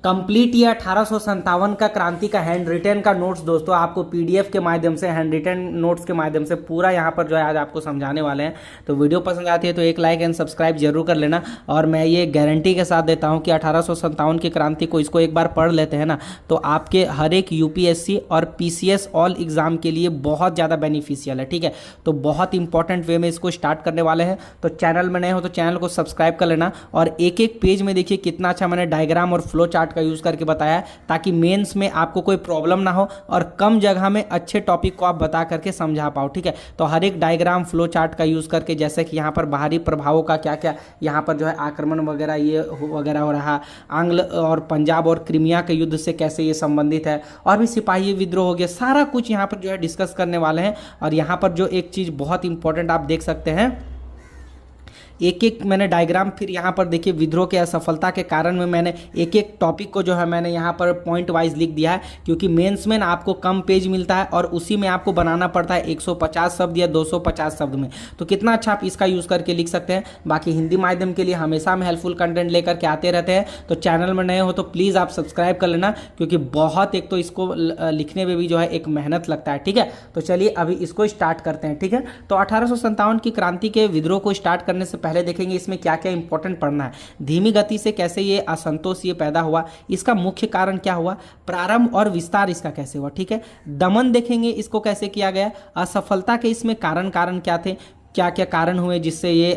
Complete ये 1857 का क्रांति का हैंड रिटन का नोट्स दोस्तों आपको पीडीएफ के माध्यम से, हैंड रिटन नोट्स के माध्यम से पूरा यहाँ पर जो है आज आपको समझाने वाले हैं। तो वीडियो पसंद आती है तो एक लाइक एंड सब्सक्राइब जरूर कर लेना। और मैं ये गारंटी के साथ देता हूँ कि 1857 की क्रांति को इसको एक बार पढ़ लेते हैं ना तो आपके हर एक यूपीएससी और पीसीएस ऑल एग्जाम के लिए बहुत ज़्यादा बेनिफिशियल है। ठीक है, तो बहुत इंपॉर्टेंट वे में इसको स्टार्ट करने वाले हैं। तो चैनल में नए हो तो चैनल को सब्सक्राइब कर लेना। और एक एक पेज में देखिए कितना अच्छा मैंने डायग्राम और फ्लो चार्ट का यूज़ करके बताया है, ताकि मेंस में आपको कोई प्रॉब्लम ना हो और कम जगह में अच्छे टॉपिक को आप बता करके समझा पाओ। ठीक है, तो हर एक डायग्राम फ्लो चार्ट का यूज़ करके, जैसे कि यहाँ पर बाहरी प्रभावों का क्या क्या यहाँ पर जो है आक्रमण वगैरह ये वगैरह हो रहा, आंग्ल और पंजाब और क्रीमिया के युद्ध से कैसे ये संबंधित है, और भी सिपाही विद्रोह हो गया, सारा कुछ यहाँ पर जो है डिस्कस करने वाले हैं। और यहाँ पर जो एक चीज़ बहुत इंपॉर्टेंट आप देख सकते हैं, एक एक मैंने डायग्राम, फिर यहाँ पर देखिए विद्रोह के असफलता के कारण में मैंने एक एक टॉपिक को जो है मैंने यहाँ पर पॉइंट वाइज लिख दिया है, क्योंकि मेंस में आपको कम पेज मिलता है और उसी में आपको बनाना पड़ता है 150 शब्द या 250 शब्द में। तो कितना अच्छा आप इसका यूज़ करके लिख सकते हैं। बाकी हिंदी माध्यम के लिए हमेशा हम हेल्पफुल कंटेंट लेकर के आते रहते हैं। तो चैनल में नए हो तो प्लीज़ आप सब्सक्राइब कर लेना, क्योंकि बहुत एक तो इसको लिखने में भी जो है एक मेहनत लगता है। ठीक है, तो चलिए अभी इसको स्टार्ट करते हैं। ठीक है, तो 1857 की क्रांति के विद्रोह को स्टार्ट करने से पहले देखेंगे इसमें क्या क्या इंपॉर्टेंट पढ़ना है। धीमी गति से कैसे ये असंतोष ये पैदा हुआ, इसका मुख्य कारण क्या हुआ, प्रारंभ और विस्तार इसका कैसे हुआ। ठीक है, दमन देखेंगे इसको कैसे किया गया, असफलता के इसमें कारण क्या थे, क्या क्या कारण हुए जिससे ये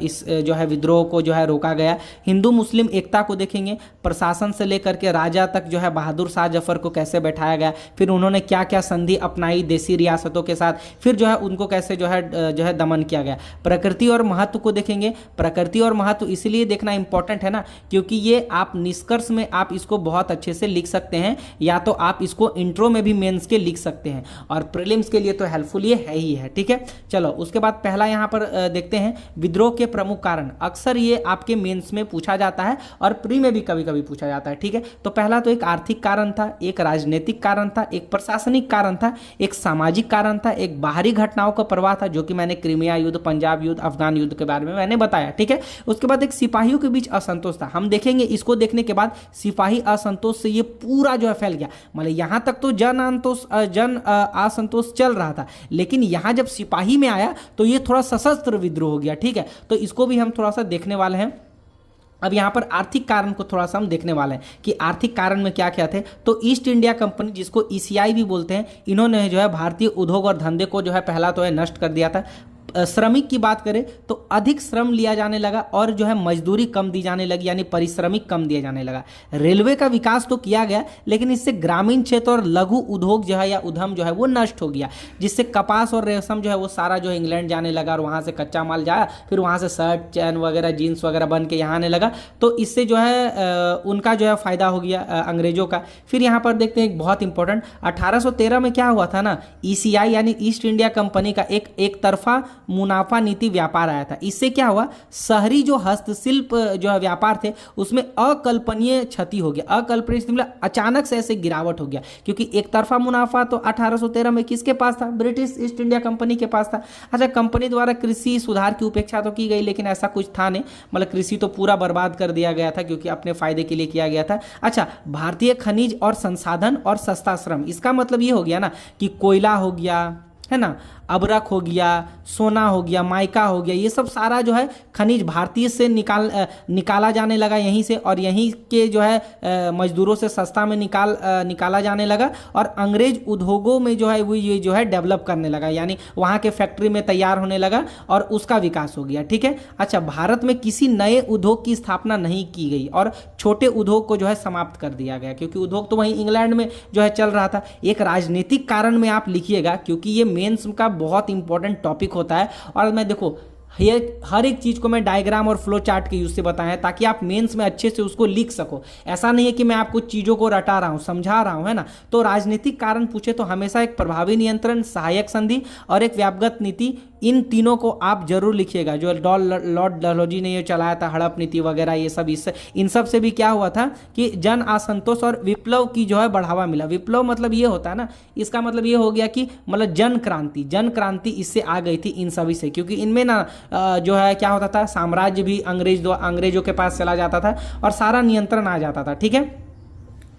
इस जो है विद्रोह को जो है रोका गया। हिंदू मुस्लिम एकता को देखेंगे, प्रशासन से लेकर के राजा तक जो है बहादुर शाह जफर को कैसे बैठाया गया, फिर उन्होंने क्या क्या संधि अपनाई देसी रियासतों के साथ, फिर जो है उनको कैसे जो है दमन किया गया। प्रकृति और महत्व को देखेंगे। प्रकृति और महत्व इसलिए देखना इंपॉर्टेंट है ना, क्योंकि ये आप निष्कर्ष में आप इसको बहुत अच्छे से लिख सकते हैं, या तो आप इसको इंट्रो में भी मेंस के लिख सकते हैं, और प्रीलिम्स के लिए तो हेल्पफुल ये है ही है। ठीक है, चलो उसके बाद पहला यहां पर देखते हैं विद्रोह के प्रमुख कारण। अक्सर ये आपके मेंस में पूछा जाता है और प्री में भी कभी कभी पूछा जाता है। ठीक है, तो पहला तो एक आर्थिक कारण था, एक राजनीतिक कारण था, एक प्रशासनिक कारण था, एक सामाजिक कारण था, एक बाहरी घटनाओं का प्रवाह था, जो कि मैंने क्रीमिया युद्ध, पंजाब युद्ध, अफगान युद्ध के बारे में मैंने बताया। ठीक है, उसके बाद एक सिपाहियों के बीच असंतोष था। हम देखेंगे इसको देखने के बाद सिपाही असंतोष से ये पूरा जो है फैल गया। मतलब यहां तक तो जन असंतोष चल रहा था, लेकिन यहां जब सिपाही में आया तो ये थोड़ा सशस्त्र विद्रोह हो गया। ठीक है, तो इसको भी हम थोड़ा सा देखने वाले हैं। अब यहाँ पर आर्थिक कारण को थोड़ा सा हम देखने वाले हैं कि आर्थिक कारण में क्या क्या थे। तो ईस्ट इंडिया कंपनी, जिसको ईसीआई भी बोलते हैं, इन्होंने जो है भारतीय उद्योग और धंधे को जो है पहला तो है नष्ट कर दिया था। श्रमिक की बात करें तो अधिक श्रम लिया जाने लगा और जो है मजदूरी कम दी जाने लगी, यानी पारिश्रमिक कम दिया जाने लगा। रेलवे का विकास तो किया गया, लेकिन इससे ग्रामीण क्षेत्र और लघु उद्योग जो है या उद्यम जो है वो नष्ट हो गया, जिससे कपास और रेशम जो है वो सारा जो है इंग्लैंड जाने लगा और वहाँ से कच्चा माल जाया, फिर वहाँ से शर्ट चैन वगैरह जीन्स वगैरह बन के यहाँ आने लगा। तो इससे जो है उनका जो है फायदा हो गया अंग्रेजों का। फिर यहाँ पर देखते हैं एक बहुत इंपॉर्टेंट, 1813 में क्या हुआ था ना, ईसीआई यानी ईस्ट इंडिया कंपनी का एक तरफा मुनाफा नीति व्यापार आया था। इससे क्या हुआ, शहरी जो हस्तशिल्प जो है व्यापार थे उसमें अकल्पनीय क्षति हो गया। अकल्पनीय मतलब अचानक से ऐसे गिरावट हो गया, क्योंकि एक तरफा मुनाफा तो 1813 में किसके पास था, ब्रिटिश ईस्ट इंडिया कंपनी के पास था। अच्छा, कंपनी द्वारा कृषि सुधार की उपेक्षा तो की गई, लेकिन ऐसा कुछ था नहीं, मतलब कृषि तो पूरा बर्बाद कर दिया गया था, क्योंकि अपने फायदे के लिए किया गया था। अच्छा, भारतीय खनिज और संसाधन और सस्ता श्रम, इसका मतलब ये हो गया ना कि कोयला हो गया, है ना, अबरक हो गया, सोना हो गया, माइका हो गया, ये सब सारा जो है खनिज भारतीय से निकाला जाने लगा यहीं से, और यहीं के जो है मजदूरों से सस्ता में निकाला जाने लगा, और अंग्रेज उद्योगों में जो है वो ये जो है डेवलप करने लगा, यानी वहाँ के फैक्ट्री में तैयार होने लगा और उसका विकास हो गया। ठीक है, अच्छा, भारत में किसी नए उद्योग की स्थापना नहीं की गई और छोटे उद्योग को जो है समाप्त कर दिया गया, क्योंकि उद्योग तो वहीं इंग्लैंड में जो है चल रहा था। एक राजनीतिक कारण में आप लिखिएगा, क्योंकि ये मेंस का बहुत इंपॉर्टेंट टॉपिक होता है, और मैं देखो हर एक चीज को मैं डायग्राम और फ्लो चार्ट के यूज से बताया, ताकि आप मेंस में अच्छे से उसको लिख सको। ऐसा नहीं है कि मैं आपको चीजों को रटा रहा हूं, समझा रहा हूं, है ना। तो राजनीतिक कारण पूछे तो हमेशा एक प्रभावी नियंत्रण, सहायक संधि और एक व्यापक नीति, इन तीनों को आप जरूर लिखिएगा। जो लॉर्ड डलहौजी ने ये चलाया था, हड़प नीति वगैरह, ये सब, इससे इन सब से भी क्या हुआ था कि जन असंतोष और विप्लव की जो है बढ़ावा मिला। विप्लव मतलब ये होता है ना, इसका मतलब ये हो गया कि मतलब जन क्रांति इससे आ गई थी इन सभी से, क्योंकि इनमें ना जो है क्या होता था, साम्राज्य भी अंग्रेजों के पास चला जाता था और सारा नियंत्रण आ जाता था। ठीक है,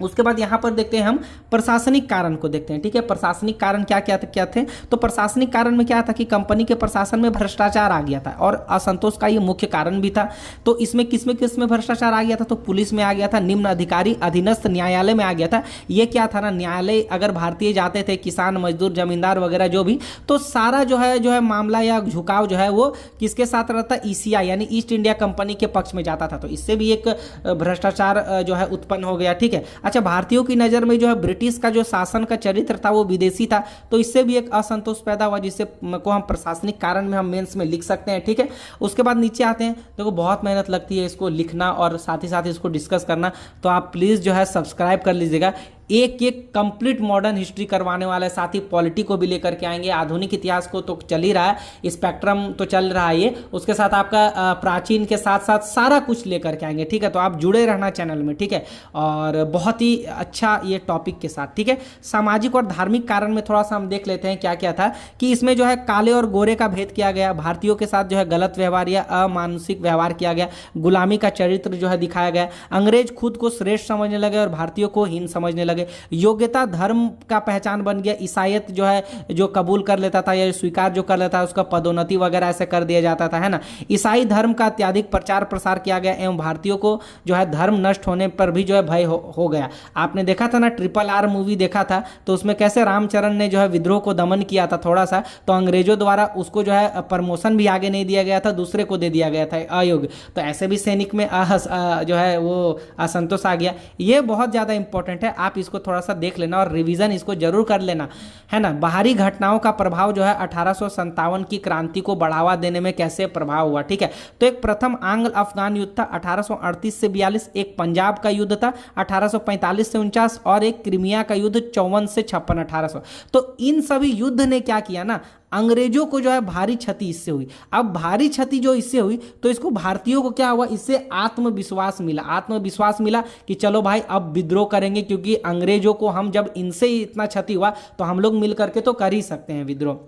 उसके बाद यहाँ पर देखते हैं हम प्रशासनिक कारण को देखते हैं। ठीक है, प्रशासनिक कारण क्या थे। तो प्रशासनिक कारण में क्या था कि कंपनी के प्रशासन में भ्रष्टाचार आ गया था और असंतोष का ये मुख्य कारण भी था। तो इसमें किसमें भ्रष्टाचार आ गया था, तो पुलिस में आ गया था, निम्न अधिकारी अधीनस्थ न्यायालय में आ गया था। ये क्या था ना, न्यायालय अगर भारतीय जाते थे, किसान मजदूर जमींदार वगैरह जो भी, तो सारा जो है मामला या झुकाव जो है वो किसके साथ रहता, ईसीआई यानी ईस्ट इंडिया कंपनी के पक्ष में जाता था। तो इससे भी एक भ्रष्टाचार जो है उत्पन्न हो गया। ठीक है, अच्छा, भारतीयों की नज़र में जो है ब्रिटिश का जो शासन का चरित्र था वो विदेशी था, तो इससे भी एक असंतोष पैदा हुआ, जिससे को हम प्रशासनिक कारण में हम मेंस में लिख सकते हैं। ठीक है, उसके बाद नीचे आते हैं। देखो बहुत मेहनत लगती है इसको लिखना और साथ ही साथ इसको डिस्कस करना, तो आप प्लीज़ जो है सब्सक्राइब कर लीजिएगा। एक एक कंप्लीट मॉडर्न हिस्ट्री करवाने वाला है, साथ ही पॉलिटी को भी लेकर के आएंगे, आधुनिक इतिहास को तो चल ही रहा है, स्पेक्ट्रम तो चल रहा है ये, उसके साथ आपका प्राचीन के साथ साथ सारा कुछ लेकर के आएंगे। ठीक है, तो आप जुड़े रहना चैनल में। ठीक है, और बहुत ही अच्छा ये टॉपिक के साथ। ठीक है, सामाजिक और धार्मिक कारण में थोड़ा सा हम देख लेते हैं क्या क्या था, कि इसमें जो है काले और गोरे का भेद किया गया, भारतीयों के साथ जो है गलत व्यवहार या अमानुषिक व्यवहार किया गया, गुलामी का चरित्र जो है दिखाया गया, अंग्रेज खुद को श्रेष्ठ समझने लगे और भारतीयों को हीन समझने लगे, योग्यता धर्म का पहचान बन गया, ईसाईयत जो है जो कबूल कर लेता था या स्वीकार जो कर लेता है उसका पदोन्नति वगैरह ऐसे कर दिया जाता था, है ना। ईसाई धर्म का अत्यधिक प्रचार प्रसार किया गया एवं भारतीयों को जो है धर्म नष्ट होने पर भी जो है भय हो गया। आपने देखा था ना, RRR मूवी देखा था, तो उसमें कैसे रामचरण ने जो है विद्रोह को दमन किया था थोड़ा सा, तो अंग्रेजों द्वारा उसको जो है प्रमोशन भी आगे नहीं दिया गया था, दूसरे को दे दिया गया था अयोग्य, तो ऐसे भी सैनिक में जो है वो असंतोष आ गया। ये बहुत ज़्यादा इंपॉर्टेंट है, आप इसको थोड़ा सा देख लेना और रिवीजन इसको जरूर कर लेना, है ना। बाहरी घटनाओं का प्रभाव जो है 1857 की क्रांति को बढ़ावा देने में कैसे प्रभाव हुआ। ठीक है, तो एक प्रथम आंग्ल अफगान युद्ध था 1838 से 42, एक पंजाब का युद्ध था 1845 से 49 और एक क्रीमिया का युद्ध 54 से 56 1800। तो इन सभी युद्ध ने क्या किया ना, अंग्रेजों को जो है भारी क्षति इससे हुई। अब भारी क्षति जो इससे हुई तो इसको भारतीयों को क्या हुआ, इससे आत्मविश्वास मिला कि चलो भाई अब विद्रोह करेंगे, क्योंकि अंग्रेजों को हम जब इनसे ही इतना क्षति हुआ तो हम लोग मिल करके तो कर ही सकते हैं विद्रोह।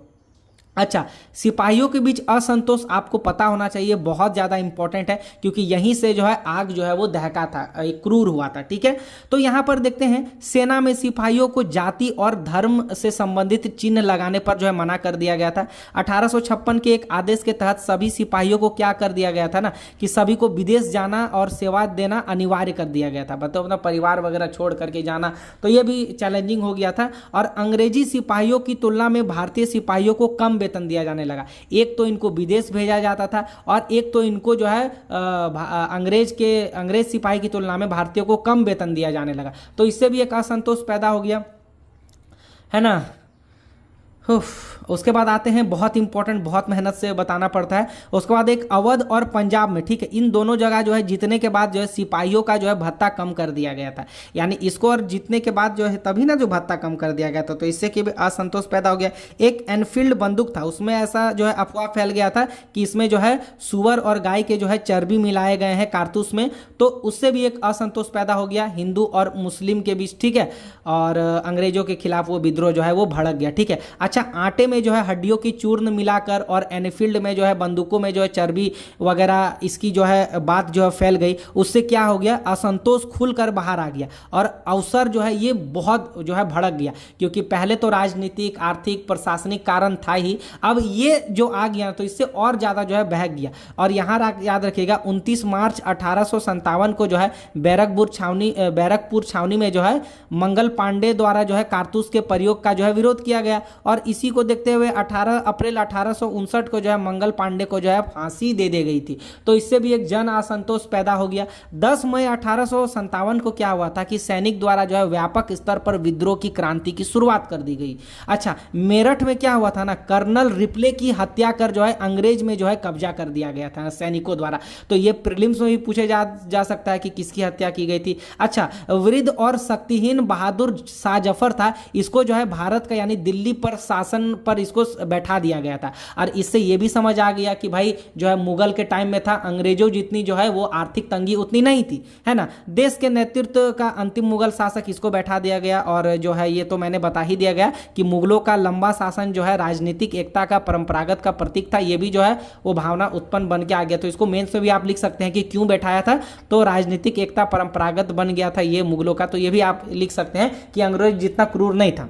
अच्छा, सिपाहियों के बीच असंतोष आपको पता होना चाहिए, बहुत ज़्यादा इंपॉर्टेंट है, क्योंकि यहीं से जो है आग जो है वो दहका था, क्रूर हुआ था। ठीक है, तो यहाँ पर देखते हैं सेना में सिपाहियों को जाति और धर्म से संबंधित चिन्ह लगाने पर जो है मना कर दिया गया था। 1856 के एक आदेश के तहत सभी सिपाहियों को क्या कर दिया गया था ना, कि सभी को विदेश जाना और सेवा देना अनिवार्य कर दिया गया था, मतलब अपना परिवार वगैरह छोड़ करके जाना, तो ये भी चैलेंजिंग हो गया था। और अंग्रेजी सिपाहियों की तुलना में भारतीय सिपाहियों को कम वेतन दिया जाने लगा। एक तो इनको विदेश भेजा जाता था और एक तो इनको जो है अंग्रेज सिपाही की तुलना में भारतीयों को कम वेतन दिया जाने लगा, तो इससे भी एक असंतोष पैदा हो गया, है ना। उसके बाद आते हैं, बहुत इंपॉर्टेंट, बहुत मेहनत से बताना पड़ता है। उसके बाद एक अवध और पंजाब में, ठीक है, इन दोनों जगह जो है जीतने के बाद जो है सिपाहियों का जो है भत्ता कम कर दिया गया था, यानी इसको और जीतने के बाद जो है तभी ना जो भत्ता कम कर दिया गया था, तो इससे भी असंतोष पैदा हो गया। एक एनफील्ड बंदूक था, उसमें ऐसा जो है अफवाह फैल गया था कि इसमें जो है सुअर और गाय के जो है चर्बी मिलाए गए हैं कारतूस में, तो उससे भी एक असंतोष पैदा हो गया हिंदू और मुस्लिम के बीच। ठीक है, और अंग्रेजों के खिलाफ वो विद्रोह जो है वो भड़क गया। ठीक है, अच्छा, आटे में जो है हड्डियों की चूर्ण मिलाकर और एनफील्ड में जो है बंदूकों में जो है चर्बी वगैरह, इसकी जो है बात जो है फैल गई, उससे क्या हो गया, असंतोष खुलकर बाहर आ गया और अवसर जो है ये बहुत जो है भड़क गया, क्योंकि पहले तो राजनीतिक आर्थिक प्रशासनिक कारण था ही, अब ये जो आ गया तो इससे और ज़्यादा जो है बहक गया। और यहाँ याद रखिएगा 29 मार्च 1857 को जो है बैरकपुर छावनी में जो है मंगल पांडे द्वारा जो है कारतूस के प्रयोग का जो है विरोध किया गया, और इसी को देखते हुए 18 अप्रैल 1859 को जो है मंगल पांडे को जो है फांसी दे दी गई थी, तो इससे भी एक जन असंतोष पैदा हो गया। 10 मई 1857 को क्या हुआ था कि सैनिक द्वारा जो है व्यापक स्तर पर विद्रोह की क्रांति की शुरुआत कर दी गई। अच्छा, मेरठ में क्या हुआ था ना, कर्नल रिप्ले की हत्या कर जो है अंग्रेज में जो है कब्जा कर दिया गया था सैनिकों द्वारा, तो ये प्रीलिम्स में भी पूछे जा सकता है कि किसकी हत्या की गई थी। अच्छा, वृद्ध और शक्तिहीन बहादुर शाह जफर था, इसको जो है भारत का यानी दिल्ली पर शासन पर इसको बैठा दिया गया था। और इससे ये भी समझ आ गया कि भाई जो है मुगल के टाइम में था, अंग्रेजों जितनी जो है वो आर्थिक तंगी उतनी नहीं थी, है ना। देश के नेतृत्व का अंतिम मुगल शासक इसको बैठा दिया गया। और जो है ये तो मैंने बता ही दिया गया कि मुगलों का लंबा शासन जो है राजनीतिक एकता का, परंपरागत का प्रतीक था। ये भी जो है वो भावना उत्पन्न बन के आ गया। तो इसको मेंस में भी आप लिख सकते हैं कि क्यों बैठाया था, तो राजनीतिक एकता परंपरागत बन गया था ये मुगलों का। तो ये भी आप लिख सकते हैं कि अंग्रेज जितना क्रूर नहीं था।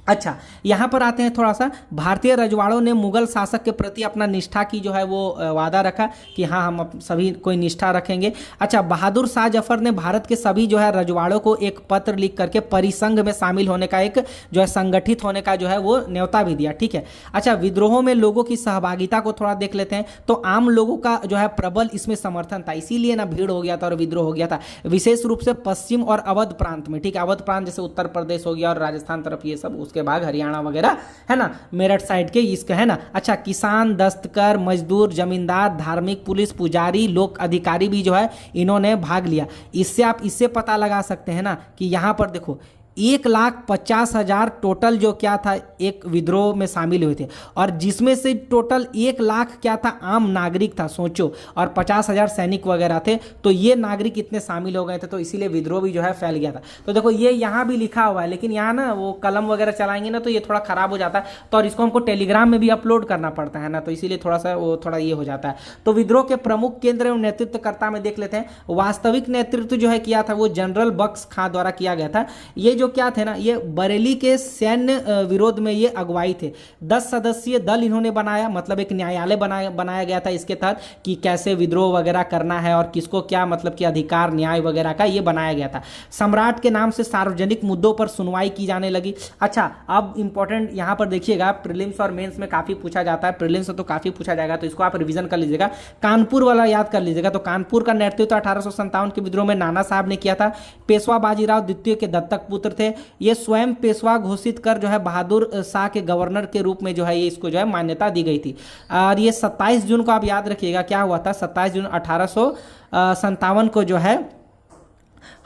अच्छा, यहाँ पर आते हैं थोड़ा सा, भारतीय रजवाड़ों ने मुगल शासक के प्रति अपना निष्ठा की जो है वो वादा रखा कि हाँ हम सभी कोई निष्ठा रखेंगे। अच्छा, बहादुर शाह जफर ने भारत के सभी जो है रजवाड़ों को एक पत्र लिख करके परिसंघ में शामिल होने का, एक जो है संगठित होने का जो है वो न्योता भी दिया, ठीक है। अच्छा, विद्रोहों में लोगों की सहभागिता को थोड़ा देख लेते हैं। तो आम लोगों का जो है प्रबल इसमें समर्थन था, इसीलिए ना भीड़ हो गया था और विद्रोह हो गया था, विशेष रूप से पश्चिम और अवध प्रांत में, ठीक है। अवध प्रांत जैसे उत्तर प्रदेश हो गया और राजस्थान तरफ ये सब, के बाद हरियाणा वगैरह, है ना, मेरठ साइड के इसका, है ना। अच्छा, किसान, दस्तकर, मजदूर, जमींदार, धार्मिक, पुलिस, पुजारी, लोक अधिकारी भी जो है इन्होंने भाग लिया। इससे आप इससे पता लगा सकते हैं ना कि यहां पर देखो 1,50,000 टोटल जो क्या था एक विद्रोह में शामिल हुए थे, और जिसमें से टोटल 1 लाख क्या था आम नागरिक था, सोचो, और 50,000 सैनिक वगैरह थे। तो ये नागरिक इतने शामिल हो गए थे, तो इसीलिए विद्रोह भी जो है फैल गया था। तो देखो ये यहाँ भी लिखा हुआ है, लेकिन यहाँ ना वो कलम वगैरह चलाएंगे ना तो ये थोड़ा खराब हो जाता है, तो और इसको हमको टेलीग्राम में भी अपलोड करना पड़ता है ना, तो इसीलिए थोड़ा सा वो थोड़ा ये हो जाता है। तो विद्रोह के प्रमुख केंद्र एवं नेतृत्वकर्ता में देख लेते हैं। वास्तविक नेतृत्व जो है किया था वो जनरल बख्श खां द्वारा किया गया था। ये जो क्या थे ना, ये बरेली के सैन्य विरोध में ये अगुवाई थे। 10 सदस्यीय दल इन्होंने बनाया, मतलब एक न्यायालय बनाया गया था इसके तहत कि कैसे विद्रोह वगैरह करना है और किसको क्या मतलब कि अधिकार न्याय वगैरह का ये बनाया गया था। सम्राट के नाम से सार्वजनिक मुद्दों पर सुनवाई की जाने लगी। अच्छा, अब इंपॉर्टेंट यहां पर देखिएगा, प्रीलिम्स और मेंस में काफी पूछा जाता है, प्रीलिम्स से तो काफी पूछा जाएगा, तो इसको आप रिवीजन कर लीजिएगा। कानपुर वाला याद कर लीजिएगा। तो कानपुर का नेतृत्व 1857 के विद्रोह में नाना साहब ने किया था। पेशवा बाजीराव द्वितीय के दत्तक पुत्र थे। ये स्वयं पेशवा घोषित कर जो है बहादुर शाह के गवर्नर के रूप में जो है ये इसको जो है मान्यता दी गई थी। और ये 27 जून को आप याद रखिएगा क्या हुआ था, 27 जून 1857 को जो है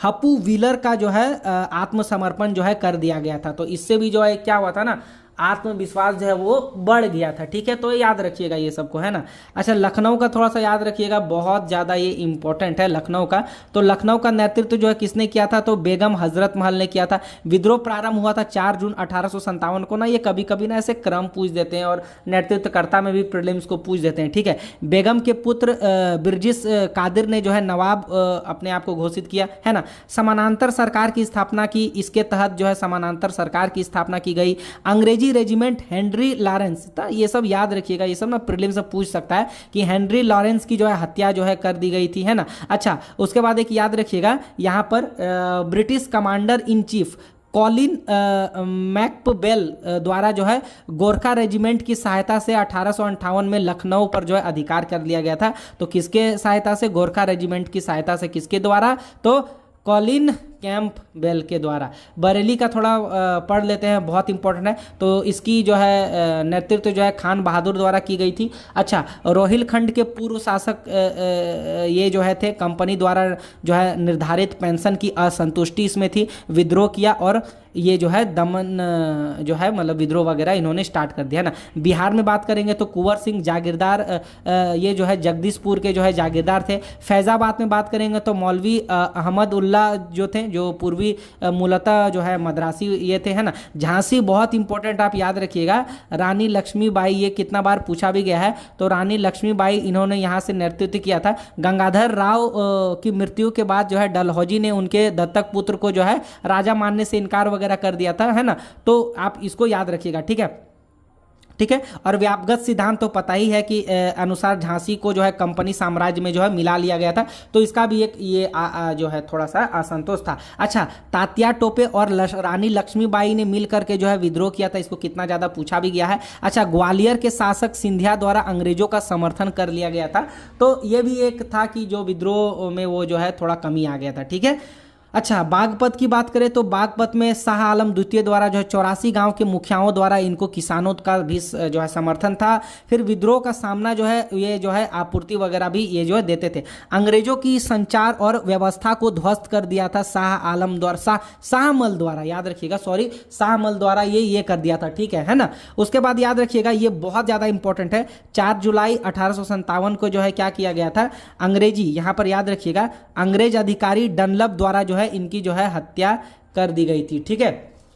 हप्पू व्हीलर का जो है आत्मसमर्पण जो है कर दिया गया था। तो इससे भी जो है क्या हुआ था ना, आत्मविश्वास जो है वो बढ़ गया था, ठीक है। तो याद रखिएगा ये सबको, है ना। अच्छा, लखनऊ का थोड़ा सा याद रखिएगा, बहुत ज़्यादा ये इंपॉर्टेंट है लखनऊ का। तो लखनऊ का नेतृत्व जो है किसने किया था, तो बेगम हजरत महल ने किया था। विद्रोह प्रारंभ हुआ था 4 जून 1857 को ना। ये कभी कभी ना ऐसे क्रम पूछ देते हैं और नेतृत्वकर्ता में भी प्रीलिम्स को पूछ देते हैं, ठीक है। बेगम के पुत्र बिरजिस कादिर ने जो है नवाब अपने आप को घोषित किया, है ना। समानांतर सरकार की स्थापना की, इसके तहत जो है समानांतर सरकार की स्थापना की गई। अंग्रेजी रेजिमेंट हेनरी लॉरेंस, ये सब याद रखिएगा, ये सब ना प्रीलिम्स से पूछ सकता है कि हेनरी लॉरेंस की जो है हत्या जो है कर दी गई थी, है ना। अच्छा, उसके बाद एक याद रखिएगा यहां पर British commander in chief Colin McBell द्वारा जो है गोरखा रेजिमेंट की सहायता से 1858 में लखनऊ पर जो है अधिकार कर लिया गया था। तो किसके सहायता से, गोरखा रेजिमेंट की सहायता से, किसके द्वारा, तो कॉलिन कैंपबेल के द्वारा। बरेली का थोड़ा पढ़ लेते हैं, बहुत इंपॉर्टेंट है। तो इसकी जो है नेतृत्व जो है खान बहादुर द्वारा की गई थी। अच्छा, रोहिलखंड के पूर्व शासक ये जो है थे, कंपनी द्वारा जो है निर्धारित पेंशन की असंतुष्टि इसमें थी, विद्रोह किया और ये जो है दमन जो है मतलब विद्रोह वगैरह इन्होंने स्टार्ट कर दिया ना। बिहार में बात करेंगे तो कुंवर सिंह जागीरदार ये जो है जगदीशपुर के जो है जागीरदार थे। फैजाबाद में बात करेंगे तो मौलवी अहमद उल्ला जो थे, जो पूर्वी मूलतः जो है मद्रासी ये थे, है ना। झांसी बहुत इंपॉर्टेंट, आप याद रखिएगा। रानी लक्ष्मीबाई, ये कितना बार पूछा भी गया है, तो रानी लक्ष्मीबाई इन्होंने यहाँ से नेतृत्व किया था। गंगाधर राव की मृत्यु के बाद जो है डलहौजी ने उनके दत्तक पुत्र को जो है राजा मानने से इनकार वगैरह कर दिया था, है ना। तो आप इसको याद रखिएगा, ठीक है, ठीक है। और व्यापगत सिद्धांत तो पता ही है कि अनुसार झांसी को जो है कंपनी साम्राज्य में जो है मिला लिया गया था। तो इसका भी एक ये जो है थोड़ा सा असंतोष था। अच्छा, तात्या टोपे और रानी लक्ष्मीबाई ने मिलकर के जो है विद्रोह किया था, इसको कितना ज्यादा पूछा भी गया है। अच्छा, ग्वालियर के शासक सिंधिया द्वारा अंग्रेजों का समर्थन कर लिया गया था। तो ये भी एक था कि जो विद्रोह में वो जो है थोड़ा कमी आ गया था, ठीक है। अच्छा, बागपत की बात करें तो बागपत में शाह आलम द्वितीय द्वारा जो है 84 गांव के मुखियाओं द्वारा इनको किसानों का भी जो है समर्थन था। फिर विद्रोह का सामना जो है ये जो है आपूर्ति वगैरह भी ये जो है देते थे। अंग्रेजों की संचार और व्यवस्था को ध्वस्त कर दिया था शाह आलम द्वारा, शाहमल द्वारा, याद रखिएगा, सॉरी, शाहमल द्वारा ये कर दिया था, ठीक है ना। उसके बाद याद रखिएगा ये बहुत ज़्यादा इंपॉर्टेंट है, 4 जुलाई 1857 को जो है क्या किया गया था, अंग्रेजी, यहाँ पर याद रखिएगा, अंग्रेज अधिकारी डनलप द्वारा जो है इनकी जो है हत्या कर दी गई थी, ठीक है,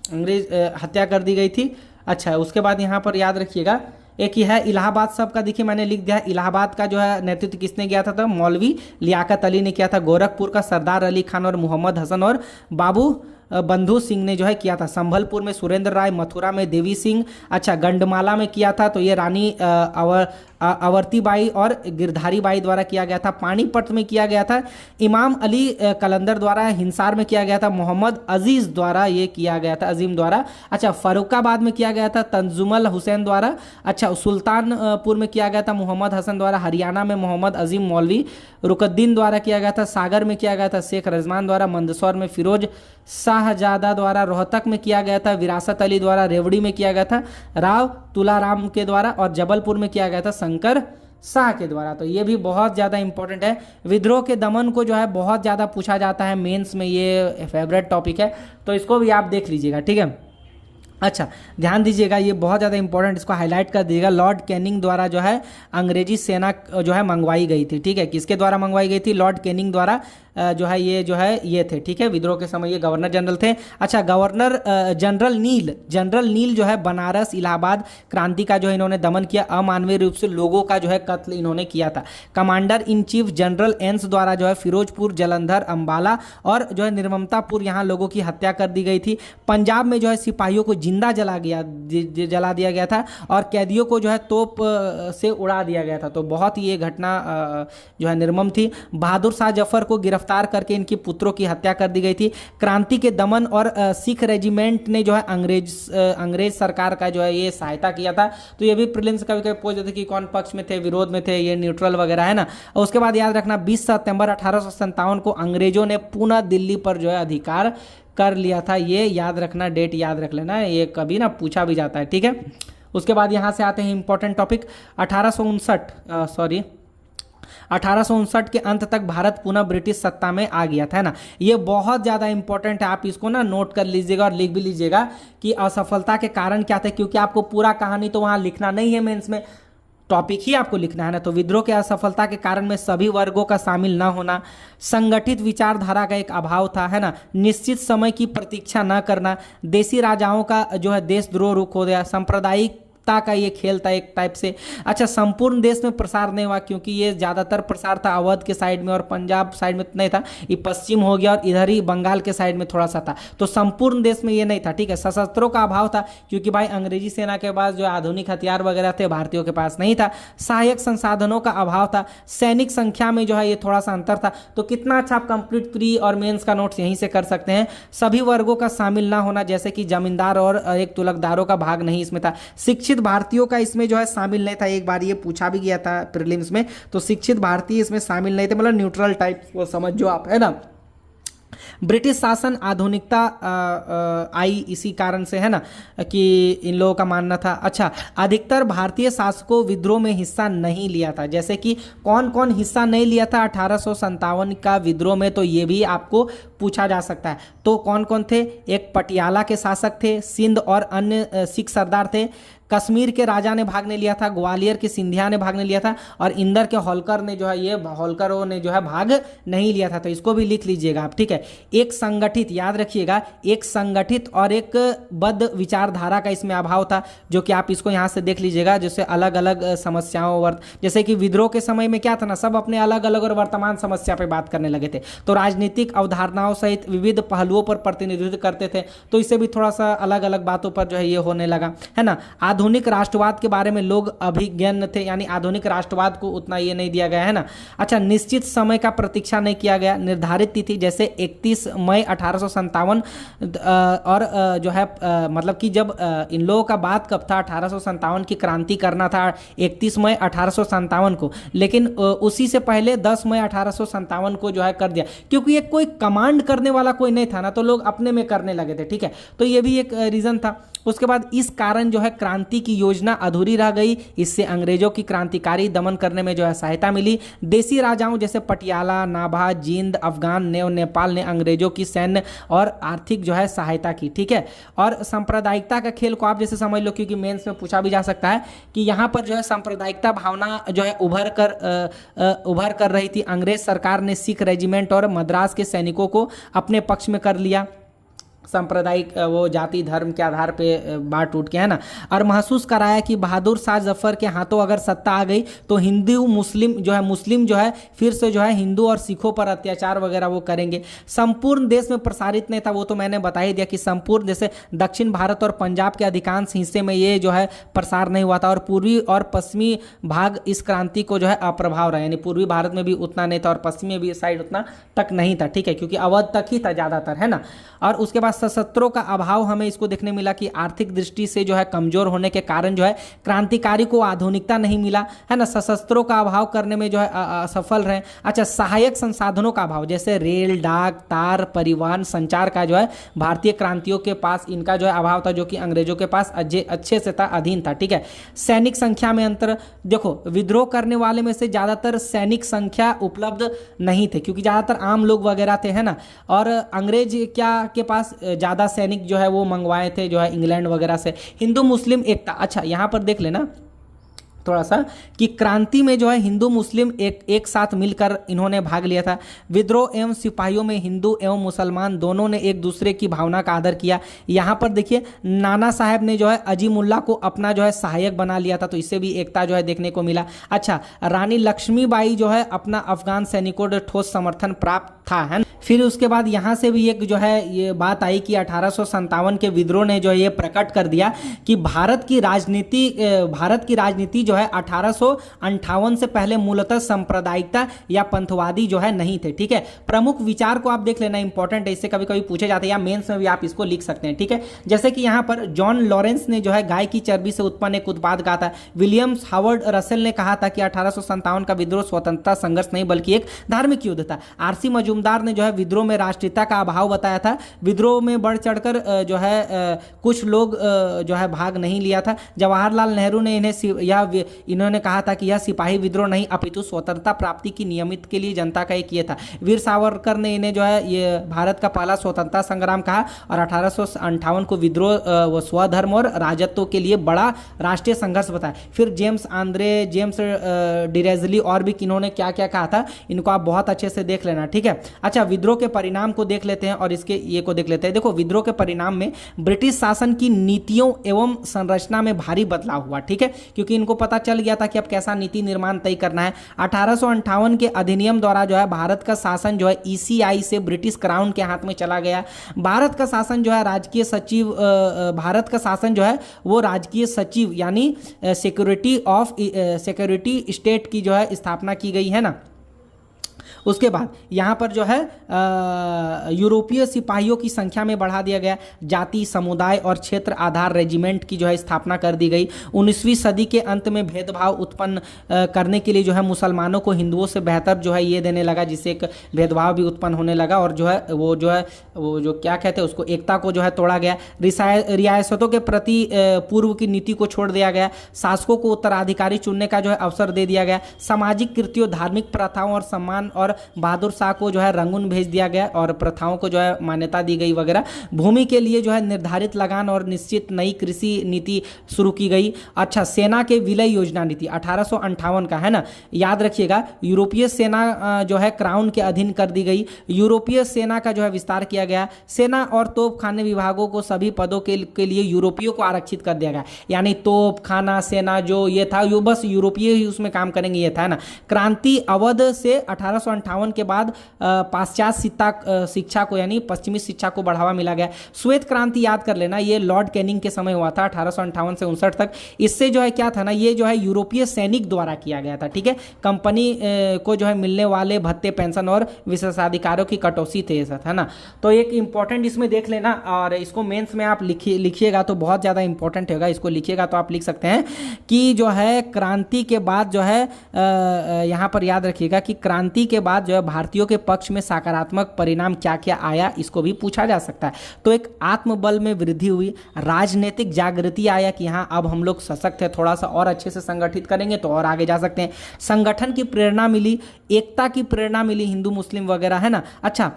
अंग्रेज हत्या कर दी गई थी। अच्छा, उसके बाद यहाँ पर याद रखिएगा एक ही है इलाहाबाद सब का, देखिए मैंने लिख दिया है, इलाहाबाद का जो है नेतृत्व किसने किया था, तो मौलवी लियाकत अली ने किया था। गोरखपुर का सरदार अली खान और मोहम्मद हसन और बाबू बंधु सिंह ने जो है किया था। संभलपुर में सुरेंद्र राय, मथुरा में देवी सिंह, अच्छा, गंडमाला में किया था तो ये रानी अवर्तीबाई और गिरधारी बाई द्वारा किया गया था। पानीपत में किया गया था इमाम अली कलंदर द्वारा। हिंसार में किया गया था मोहम्मद अजीज द्वारा, ये किया गया था अजीम द्वारा। अच्छा, फर्रुखाबाद में किया गया था तंजुमल हुसैन द्वारा। अच्छा, सुल्तानपुर में किया गया था मोहम्मद हसन द्वारा। हरियाणा में मोहम्मद अजीम मौलवी रुकद्दीन द्वारा किया गया था। सागर में किया गया था शेख रजमान द्वारा। मंदसौर में फिरोज शाहजादा द्वारा। रोहतक में किया गया था विरासत अली द्वारा। रेवड़ी में किया गया था राव तुलाराम के द्वारा। और जबलपुर में किया गया था शंकर शाह के द्वारा। तो ये भी बहुत ज़्यादा इंपॉर्टेंट है। विद्रोह के दमन को जो है बहुत ज़्यादा पूछा जाता है मेंस में, ये फेवरेट टॉपिक है, तो इसको भी आप देख लीजिएगा, ठीक है। अच्छा, ध्यान दीजिएगा, ये बहुत ज़्यादा इंपॉर्टेंट, इसको हाईलाइट कर दीजिएगा। लॉर्ड कैनिंग द्वारा जो है अंग्रेजी सेना जो है मंगवाई गई थी, ठीक है। किसके द्वारा मंगवाई गई थी? लॉर्ड कैनिंग द्वारा जो है ये थे, ठीक है। विद्रोह के समय ये गवर्नर जनरल थे। अच्छा, गवर्नर जनरल नील जो है बनारस इलाहाबाद क्रांति का जो है इन्होंने दमन किया। अमानवीय रूप से लोगों का जो है कत्ल इन्होंने किया था। कमांडर इन चीफ जनरल एंस द्वारा जो है फिरोजपुर, जलंधर, अंबाला और जो है निर्ममतापुर यहाँ लोगों की हत्या कर दी गई थी। पंजाब में जो है सिपाहियों को जिंदा जला दिया गया था और कैदियों को जो है तोप से उड़ा दिया गया था। तो बहुत ही ये घटना जो है निर्मम थी। बहादुर शाह जफर को गिरफ्तार करके इनके पुत्रों की हत्या कर दी गई थी। क्रांति के दमन और सिख रेजिमेंट ने जो है अंग्रेज सरकार का जो है ये सहायता किया था। तो ये भी प्रीलिम्स कभी कभी पूछ देते कि कौन पक्ष में थे, विरोध में थे, ये न्यूट्रल वगैरह है ना। और उसके बाद याद रखना 20 सितंबर 1857 को अंग्रेजों ने पुनः दिल्ली पर जो है अधिकार कर लिया था। ये याद रखना, डेट याद रख लेना, ये कभी ना पूछा भी जाता है, ठीक है। उसके बाद यहाँ से आते हैं इंपॉर्टेंट टॉपिक 1859 के अंत तक भारत पुनः ब्रिटिश सत्ता में आ गया था, है ना। ये बहुत ज़्यादा इंपॉर्टेंट है, आप इसको ना नोट कर लीजिएगा और लिख भी लीजिएगा कि असफलता के कारण क्या थे, क्योंकि आपको पूरा कहानी तो वहाँ लिखना नहीं है, मेंस में टॉपिक ही आपको लिखना है ना। तो विद्रोह के असफलता के कारण में सभी वर्गों का शामिल न होना, संगठित विचारधारा का एक अभाव था, है ना, निश्चित समय की प्रतीक्षा न करना, देसी राजाओं का जो है देशद्रोह रुख हो गया, सांप्रदायिक का ये खेल था एक टाइप से। अच्छा, संपूर्ण देश में प्रसार नहीं हुआ, क्योंकि ये ज़्यादातर प्रसार था अवध के साइड में और पंजाब साइड में नहीं था, ये पश्चिम हो गया और इधर ही बंगाल के साइड में थोड़ा सा था। तो संपूर्ण देश में ये नहीं था, ठीक है। सशस्त्रों का अभाव था, क्योंकि भाई अंग्रेजी सेना के पास जो आधुनिक हथियार वगैरह थे भारतीयों के पास नहीं था। सहायक संसाधनों का अभाव था। सैनिक संख्या में जो है ये थोड़ा सा अंतर था। तो कितना अच्छा आप कंप्लीट प्री और मेन्स का नोट्स यहीं से कर सकते हैं। सभी वर्गों का शामिल ना होना, जैसे कि जमींदार और एक तुलकदारों का भाग नहीं इसमें था। शिक्षित भारतीयों का इसमें जो है शामिल नहीं था, एक बार ये पूछा भी गया था प्रीलिम्स में, तो शिक्षित भारतीय इसमें शामिल नहीं थे, मतलब न्यूट्रल टाइप वो समझ जो आप, है ना। ब्रिटिश शासन आधुनिकता आई इसी कारण से, है ना, कि इन लोगों का मानना था। अच्छा, अधिकतर भारतीय शासकों विद्रोह में हिस्सा नहीं लिया था, जैसे कि कौन कौन हिस्सा नहीं लिया था 1857 का विद्रोह में, तो ये भी आपको पूछा जा सकता है। तो कौन कौन थे? एक पटियाला के शासक थे, सिंध और अन्य सिख सरदार थे, कश्मीर के राजा ने भाग नहीं लिया था, ग्वालियर के सिंधिया ने भाग नहीं लिया था और इंदर के होलकर ने जो है होलकरों ने जो है भाग नहीं लिया था। तो इसको भी लिख लीजिएगा आप, ठीक है। एक संगठित, याद रखिएगा, एक संगठित और एक बद्ध विचारधारा का इसमें अभाव था, जो कि आप इसको यहाँ से देख लीजिएगा, जैसे अलग अलग समस्याओं जैसे कि विद्रोह के समय में क्या था ना, सब अपने अलग अलग और वर्तमान समस्या पर बात करने लगे थे, तो राजनीतिक अवधारणाओं सहित विविध पहलुओं पर प्रतिनिधित्व करते थे। तो इससे भी थोड़ा सा अलग अलग बातों पर जो है ये होने लगा, है ना। आधुनिक राष्ट्रवाद के बारे में लोग अभिज्ञ थे, यानी आधुनिक राष्ट्रवाद को उतना ये नहीं दिया गया है ना। अच्छा, निश्चित समय का प्रतीक्षा नहीं किया गया, निर्धारित तिथि जैसे 31 मई 1857 और जो है मतलब कि जब इन लोगों का बात कब था, 1857 की क्रांति करना था 31 मई 1857 को, लेकिन उसी से पहले 10 मई 1857 को जो है कर दिया, क्योंकि ये कोई कमांड करने वाला कोई नहीं था ना, तो लोग अपने में करने लगे थे। ठीक है, तो ये भी एक रीजन था। उसके बाद इस कारण जो है क्रांति की योजना अधूरी रह गई, इससे अंग्रेजों की क्रांतिकारी दमन करने में जो है सहायता मिली। देसी राजाओं जैसे पटियाला, नाभा, जींद, अफगान ने और नेपाल ने अंग्रेजों की सैन्य और आर्थिक जो है सहायता की। ठीक है, और सांप्रदायिकता का खेल को आप जैसे समझ लो, क्योंकि मेंस में पूछा भी जा सकता है कि यहाँ पर जो है सांप्रदायिकता भावना जो है उभर कर रही थी। अंग्रेज सरकार ने सिख रेजिमेंट और मद्रास के सैनिकों को अपने पक्ष में कर लिया, सांप्रदायिक वो जाति धर्म के आधार पे बांट टूट के, है ना, और महसूस कराया कि बहादुर शाह जफर के हाथों अगर सत्ता आ गई तो हिंदू मुस्लिम जो है फिर से जो है हिंदू और सिखों पर अत्याचार वगैरह वो करेंगे। संपूर्ण देश में प्रसारित नहीं था, वो तो मैंने बता ही दिया कि संपूर्ण जैसे दक्षिण भारत और पंजाब के अधिकांश हिस्से में ये जो है प्रसार नहीं हुआ था, और पूर्वी और पश्चिमी भाग इस क्रांति को जो है अप्रभाव रहा, यानी पूर्वी भारत में भी उतना नहीं था और पश्चिमी भी साइड उतना तक नहीं था। ठीक है, क्योंकि अवध तक ही था ज़्यादातर, है ना। और उसके बाद सशस्त्रों का अभाव हमें इसको देखने मिला कि आर्थिक दृष्टि से जो है कमजोर होने के कारण जो है क्रांतिकारी को आधुनिकता नहीं मिला, है ना, सशस्त्रों का अभाव करने में जो है असफल रहे। अच्छा, सहायक संसाधनों का अभाव जैसे रेल, डाक, तार, परिवहन, संचार का जो है भारतीय क्रांतियों के पास इनका जो है अभाव था, जो कि अंग्रेजों के पास अच्छे से था, अधीन था। ठीक है, सैनिक संख्या में अंतर, देखो विद्रोह करने वाले में से ज्यादातर सैनिक संख्या उपलब्ध नहीं थे, क्योंकि ज्यादातर आम लोग वगैरह थे, है ना, और अंग्रेज क्या के पास ज़्यादा सैनिक जो है वो मंगवाए थे जो है इंग्लैंड वगैरह से। हिंदू मुस्लिम एकता, अच्छा यहाँ पर देख लेना थोड़ा सा कि क्रांति में जो है हिंदू मुस्लिम एक साथ मिलकर इन्होंने भाग लिया था। विद्रोह एवं सिपाहियों में हिंदू एवं मुसलमान दोनों ने एक दूसरे की भावना का आदर किया। यहाँ पर देखिए नाना साहब ने जो है अजीमुल्ला को अपना जो है सहायक बना लिया था, तो इससे भी एकता जो है देखने को मिला। अच्छा, रानी लक्ष्मीबाई जो है अपना अफगान सैनिकों से ठोस समर्थन प्राप्त था, है। फिर उसके बाद यहाँ से भी एक जो है ये बात आई कि 1857 के विद्रोह ने जो है ये प्रकट कर दिया कि भारत की राजनीति जो है 1858 से पहले मूलतः सांप्रदायिकता या पंथवादी जो है नहीं थे। ठीक है, प्रमुख विचार को आप देख लेना, इंपॉर्टेंट है, इससे कभी कभी पूछे जाते हैं या मेंस में भी आप इसको लिख सकते हैं। ठीक है, जैसे कि यहाँ पर जॉन लॉरेंस ने जो है गाय की चर्बी से उत्पन्न एक उत्पाद कहा था। विलियम्स हावर्ड रसेल ने कहा था कि 1857 का विद्रोह स्वतंत्रता संघर्ष नहीं बल्कि एक धार्मिक युद्ध था। आरसी मजूमदार ने जो है विद्रोह में राष्ट्रीयता का अभाव बताया था। विद्रोह में बढ़ चढ़कर जो है कुछ लोग जो है भाग नहीं लिया था। जवाहरलाल नेहरू ने इन्होंने कहा था कि यह सिपाही विद्रोह नहीं अपितु स्वतंत्रता प्राप्ति की नियमित के लिए जनता का एक किया था। वीर सावरकर ने इन्हें जो है ये भारत का पहला स्वतंत्रता संग्राम कहा और 1858 को विद्रोह स्वधर्म और राजत्व के लिए बड़ा राष्ट्रीय संघर्ष बताया। फिर जेम्स डिरेजली और भी किन्होंने क्या क्या कहा था, इनको आप बहुत अच्छे से देख लेना। ठीक है, अच्छा विद्रोह के परिणाम को देख लेते हैं और इसके ये को देख लेते हैं। देखो विद्रोह के परिणाम में ब्रिटिश शासन की नीतियों एवं संरचना में भारी बदलाव हुआ। ठीक है, क्योंकि इनको पता चल गया था कि अब कैसा नीति निर्माण तय करना है। 1858 के अधिनियम द्वारा जो है भारत का शासन जो है ईसीआई से ब्रिटिश क्राउन के हाथ में चला गया। भारत का शासन जो है राजकीय सचिव यानी सिक्योरिटी स्टेट की जो है स्थापना की गई है ना। उसके बाद यहाँ पर जो है यूरोपीय सिपाहियों की संख्या में बढ़ा दिया गया। जाति, समुदाय और क्षेत्र आधार रेजिमेंट की जो है स्थापना कर दी गई। 19वीं सदी के अंत में भेदभाव उत्पन्न करने के लिए जो है मुसलमानों को हिंदुओं से बेहतर जो है ये देने लगा, जिससे एक भेदभाव भी उत्पन्न होने लगा और जो है वो जो क्या कहते हैं उसको एकता को जो है तोड़ा गया। रियासतों के प्रति पूर्व की नीति को छोड़ दिया गया। शासकों को उत्तराधिकारी चुनने का जो है अवसर दे दिया गया। सामाजिक कृत्यों, धार्मिक प्रथाओं और सम्मान और बहादुर शाह को जो है रंगून भेज दिया गया और प्रथाओं को जो है मान्यता दी गई वगैरह। भूमि के लिए जो है निर्धारित लगान और निश्चित नई कृषि नीति शुरू की गई। अच्छा, सेना के विलय योजना नीति 1858 का है ना, याद रखिएगा। यूरोपीय सेना जो है क्राउन के अधीन कर दी गई। यूरोपीय सेना का जो है विस्तार किया गया। सेना और तोपखाने विभागों को सभी पदों के लिए यूरोपीयों को आरक्षित कर दिया गया, यानी तोप खाना सेना जो ये था बस यूरोपीय ही उसमें काम करेंगे, ये था ना। क्रांति अवध से 1858 1858 के बाद पाश्चात्य शिक्षा को यानी पश्चिमी शिक्षा को बढ़ावा मिला गया। श्वेत क्रांति याद कर लेना, ये लॉर्ड कैनिंग के समय हुआ था 1858 से 59 तक। इससे जो है क्या था ना, ये जो है यूरोपीय सैनिक द्वारा किया गया था, ठीक है। कंपनी को जो है मिलने वाले भत्ते, पेंशन और विशेषाधिकारों की कटौती थे, ऐसा था ना। तो एक इंपॉर्टेंट इसमें देख लेना, और इसको मेंस में आप लिखिएगा तो बहुत ज़्यादा इंपॉर्टेंट होगा। इसको लिखिएगा तो आप लिख सकते हैं कि जो है क्रांति के बाद जो है यहाँ पर याद रखिएगा कि क्रांति के बाद जो है भारतीयों के पक्ष में सकारात्मक परिणाम क्या क्या आया, इसको भी पूछा जा सकता है। तो एक आत्मबल में वृद्धि हुई, राजनीतिक जागृति आया कि हाँ अब हम लोग सशक्त है, थोड़ा सा और अच्छे से संगठित करेंगे तो और आगे जा सकते हैं। संगठन की प्रेरणा मिली, एकता की प्रेरणा मिली, हिंदू मुस्लिम वगैरह, है ना। अच्छा,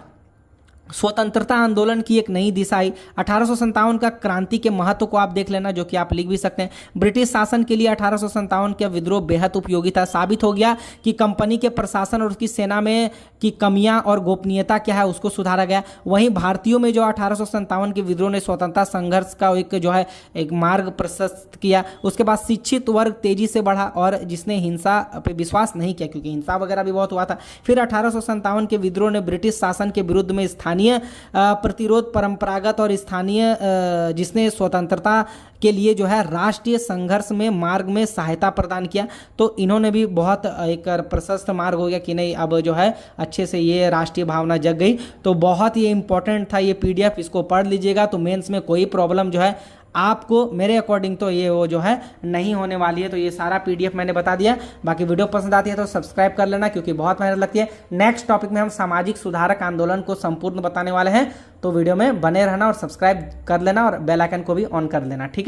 स्वतंत्रता आंदोलन की एक नई दिशा आई। 1857 का क्रांति के महत्व को आप देख लेना, जो कि आप लिख भी सकते हैं। ब्रिटिश शासन के लिए 1857 का विद्रोह बेहद उपयोगी था। साबित हो गया कि कंपनी के प्रशासन और उसकी सेना में की कमियां और गोपनीयता क्या है उसको सुधारा गया। वहीं भारतीयों में जो 1857 के विद्रोह ने स्वतंत्रता संघर्ष का एक जो है एक मार्ग प्रशस्त किया। उसके बाद शिक्षित वर्ग तेजी से बढ़ा और जिसने हिंसा पे विश्वास नहीं किया, क्योंकि हिंसा वगैरह भी बहुत हुआ था। फिर 1857 के विद्रोह ने ब्रिटिश शासन के विरुद्ध में स्थानीय प्रतिरोध, परंपरागत और स्थानीय जिसने स्वतंत्रता के लिए जो है राष्ट्रीय संघर्ष में मार्ग में सहायता प्रदान किया। तो इन्होंने भी बहुत एक प्रशस्त मार्ग हो गया कि नहीं, अब जो है अच्छे से ये राष्ट्रीय भावना जग गई। तो बहुत ही इंपॉर्टेंट था ये पीडीएफ, इसको पढ़ लीजिएगा तो मेंस में कोई प्रॉब्लम जो है आपको मेरे अकॉर्डिंग तो ये वो जो है नहीं होने वाली है। तो ये सारा पीडीएफ मैंने बता दिया। बाकी वीडियो पसंद आती है तो सब्सक्राइब कर लेना, क्योंकि बहुत मेहनत लगती है। नेक्स्ट टॉपिक में हम सामाजिक सुधारक आंदोलन को संपूर्ण बताने वाले हैं, तो वीडियो में बने रहना और सब्सक्राइब कर लेना और बेल आइकन को भी ऑन कर लेना, ठीक है।